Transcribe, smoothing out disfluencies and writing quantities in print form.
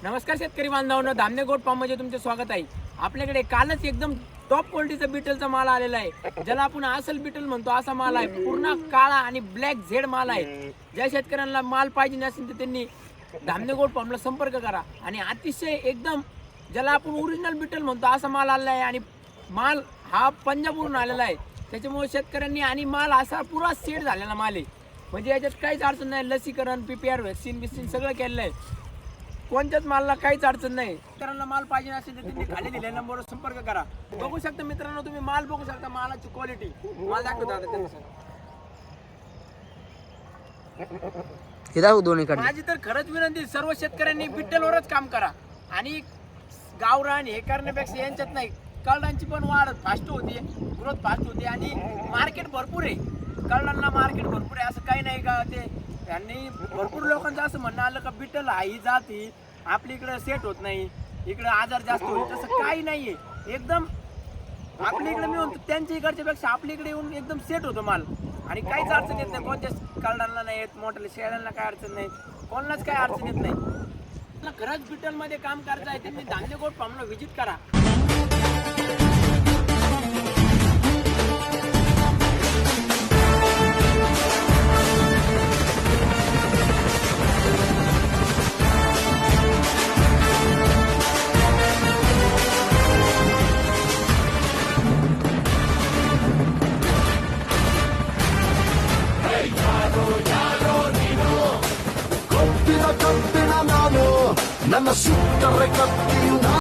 नमस्कार शेतकरी बांधवांनो, धामणे गोट फार्म मध्ये तुमचे स्वागत आहे। आपल्याकडे कालच एकदम टॉप क्वालिटीचा बीटलचा माल आलेला आहे, ज्याला आपण असल बीटल म्हणतो असा माल आहे। पूर्ण काळा आणि ब्लॅक झेड माल आहे। ज्या शेतकऱ्यांना माल पाहिजे नसेल तर त्यांनी धामणे गोट फार्मला संपर्क करा। आणि अतिशय एकदम ज्याला आपण ओरिजिनल बीटल म्हणतो असा माल आलेला आहे आणि माल हा पंजाबवरून आलेला आहे। त्याच्यामुळे शेतकऱ्यांनी आणि माल असा पुरा सेट झालेला माल आहे, म्हणजे याच्यात काहीच अडचण नाही। लसीकरण, पीपीआर, व्हॅक्सिन बिक्सिन सगळं केलेलं आहे, कोणत्याच मालला काहीच अडचण नाही। मित्रांनो माल पाहिजे असेल तर तुम्ही खाली दिलेल्या नंबरवर संपर्क करा। बघू शकता मित्रांनो, तुम्ही माल बघू शकता, मालाची क्वालिटी माल दाखवतो आता माझी तर खरंच विनंती, सर्व शेतकऱ्यांनी बिट्टलवरच काम करा आणि गावरान हे करण्यापेक्षा यांच्यात नाही, कळडांची पण वाढ फास्ट होते, ग्रोथ फास्ट होते आणि मार्केट भरपूर आहे। कळडांना मार्केट भरपूर आहे, असं काही नाही का ते यांनी भरपूर लोकांचं असं म्हणणं आलं का बिट्टल ही जात ही आपल्या इकडे सेट होत नाही, इकडे आजार जास्त होईल, तसं काही नाहीये। एकदम आपल्या इकडे मी म्हणतो त्यांच्या इकडच्या पेक्षा आपल्या इकडे येऊन एकदम सेट होतो माल आणि काहीच अडचण येत नाही। कोणत्याच कळडांना नाही येत, मोठ्या शेळ्यांना काय अडचण नाही, कोणालाच काय अडचण येत नाही। खरंच बिट्टल मध्ये काम करायचं आहे त्यांनी धामणे गोट फार्मला व्हिजिट करा। ಕಬ್ಬಿಣ ನಾನು ನನ್ನ ಸುತ್ತರೆ ಕತ್ತಿಯು